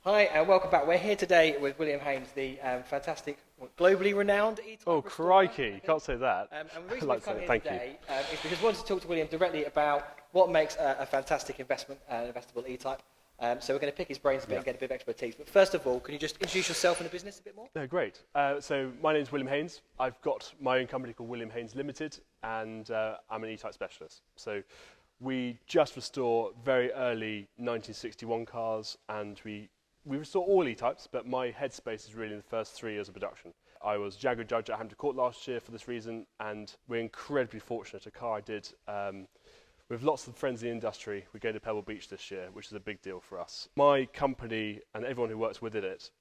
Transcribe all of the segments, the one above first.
Hi, and welcome back. We're here today with William Heynes, the fantastic, globally renowned E-type Oh, restorer, crikey, you can't say that. And the reason I'd we've come say here thank today is because we wanted to talk to William directly about what makes a fantastic investment, investable E-type. So we're going to pick his brains a bit and get a bit of expertise. But first of all, can you just introduce yourself and the business a bit more? No, great. So my name's William Heynes. I've got my own company called William Heynes Limited, and I'm an E-type specialist. So we just restore very early 1961 cars, and we restore all E-types, but my headspace is really in the first 3 years of production. I was Jaguar judge at Hampton Court last year for this reason, and we're incredibly fortunate. A car I did with lots of friends in the industry. We go to Pebble Beach this year, which is a big deal for us. My company and everyone who works within it,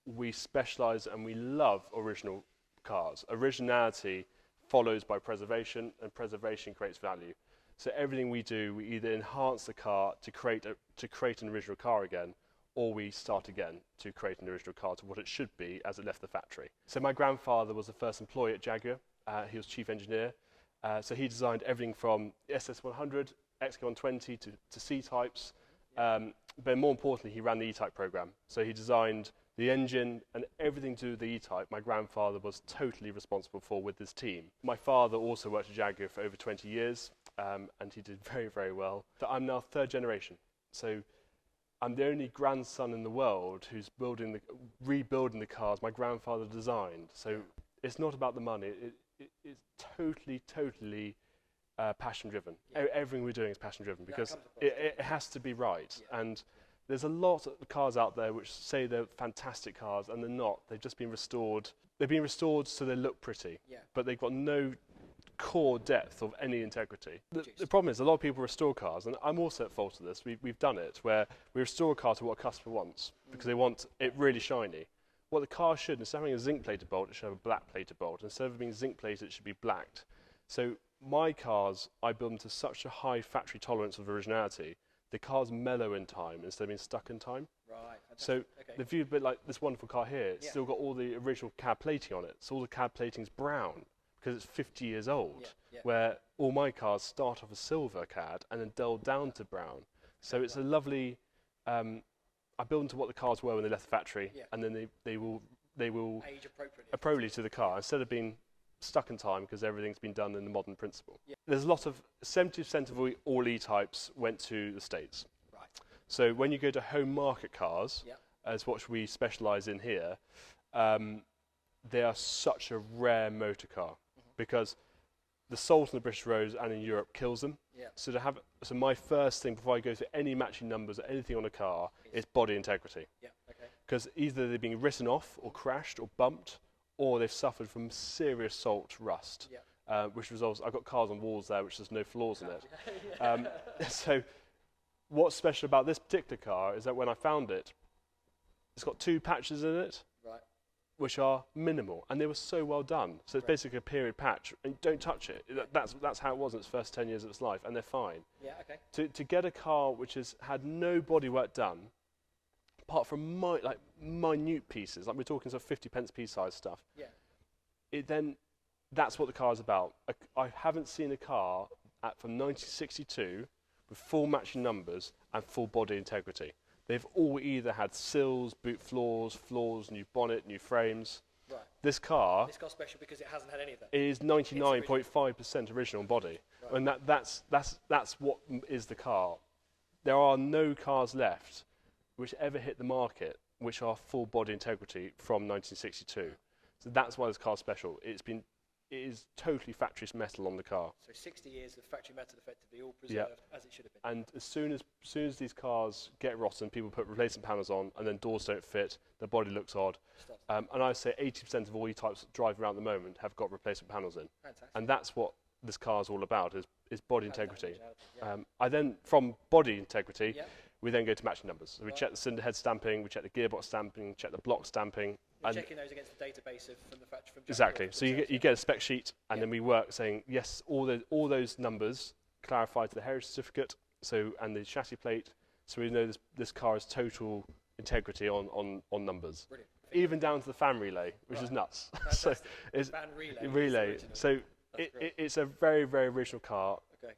we specialise and we love original cars. Originality follows by preservation, and preservation creates value. So everything we do, we either enhance the car to create an original car again, or we start again to create an original car to what it should be as it left the factory. So my grandfather was the first employee at Jaguar. He was chief engineer. So he designed everything from SS100, XK120 to C-types. But more importantly, he ran the E-type program. So he designed the engine and everything to do with the E-type. My grandfather was totally responsible for with his team. My father also worked at Jaguar for over 20 years, and he did very, very well. So I'm now third generation. So I'm the only grandson in the world who's rebuilding the cars my grandfather designed. So it's not about the money. It's totally passion-driven. Yeah. Everything we're doing is passion-driven because it has to be right. Yeah. And there's a lot of cars out there which say they're fantastic cars, and they're not. They've just been restored. They've been restored so they look pretty, but they've got no core depth of any integrity. The problem is a lot of people restore cars, and I'm also at fault of this. We've done it where we restore a car to what a customer wants because they want it really shiny. What the car should, instead of having a zinc-plated bolt, it should have a black-plated bolt. Instead of being zinc-plated, it should be blacked. So my cars, I build them to such a high factory tolerance of originality, the cars mellow in time instead of being stuck in time. Right. So the view, a bit like this wonderful car here, it's still got all the original cab plating on it. So all the cab plating's brown because it's 50 years old, where all my cars start off as silver cad and then dull down to brown. So it's a lovely... I build them to what the cars were when they left the factory, and then they will age appropriately to the car instead of being stuck in time because everything's been done in the modern principle. Yeah. There's a lot of 70% of all E-types went to the States. Right. So when you go to home market cars, as what we specialise in here, they are such a rare motor car because the salt on the British roads and in Europe kills them. Yeah. So my first thing before I go through any matching numbers or anything on a car is body integrity. Yeah. Okay. Because either they're being written off or crashed or bumped, or they've suffered from serious salt rust, which results. I've got cars on walls there which there's no flaws in it. So what's special about this particular car is that when I found it, it's got 2 patches in it. Right. Which are minimal, and they were so well done. So it's basically a period patch, and don't touch it. That's how it was in its first 10 years of its life, and they're fine. Yeah, okay. To get a car which has had no bodywork done, apart from minute pieces, like we're talking sort of 50 pence piece size stuff. Yeah. That's what the car is about. I haven't seen a car from 1962 with full matching numbers and full body integrity. They've all either had sills, boot floors, new bonnet, new frames. Right. This car's special because it hasn't had any of that. It is 99.5% original body, right. And that's what is the car. There are no cars left which ever hit the market which are full body integrity from 1962. So that's why this car's special. It is totally factory metal on the car. So 60 years of factory metal effectively all preserved as it should have been. And as soon as these cars get rotten, people put replacement panels on and then doors don't fit, the body looks odd. And I say 80% of all E-types that drive around at the moment have got replacement panels in. Fantastic. And that's what this car is all about, is body integrity. From body integrity, we then go to matching numbers. So we check the cylinder head stamping, we check the gearbox stamping, check the block stamping. You're checking those against the database from the factory. Exactly. So you get a spec sheet, and then we work saying, yes, all those numbers clarify to the heritage certificate, and the chassis plate, so we know this car has total integrity on numbers. Brilliant. Even down to the fan relay, which is nuts. So it's fan relay. So it's a very, very original car. Okay.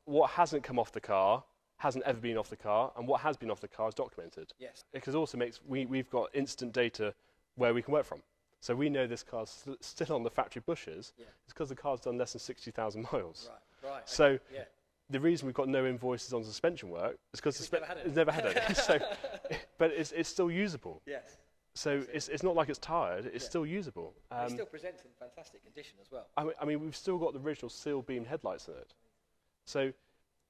What hasn't come off the car hasn't ever been off the car, and what has been off the car is documented. Yes. Because also we've got instant data where we can work from. So we know this car's still on the factory bushes. Yeah. It's because the car's done less than 60,000 miles. Right, right. So okay. Yeah. the reason we've got no invoices on suspension work is because It's never had any. So, but it's still usable. Yes. So it's not like it's tired, it's still usable. It still presents in fantastic condition as well. I mean, we've still got the original seal beam headlights in it. So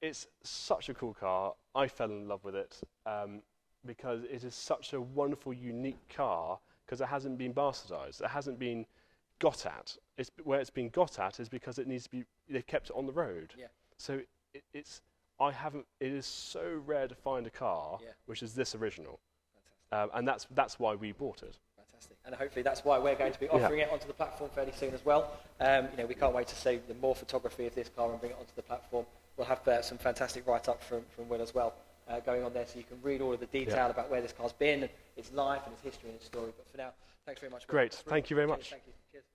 it's such a cool car. I fell in love with it because it is such a wonderful, unique car because it hasn't been bastardized. It hasn't been got at. Where it's been got at is because it needs to be, they've kept it on the road. Yeah. So it is so rare to find a car which is this original. And that's why we bought it. Fantastic. And hopefully that's why we're going to be offering it onto the platform fairly soon as well. We can't wait to see the more photography of this car and bring it onto the platform. We'll have some fantastic write-up from Will as well going on there, so you can read all of the detail about where this car's been, its life and its history and its story. But for now, thanks very much. Great. Thank you very much. Thank you. Cheers.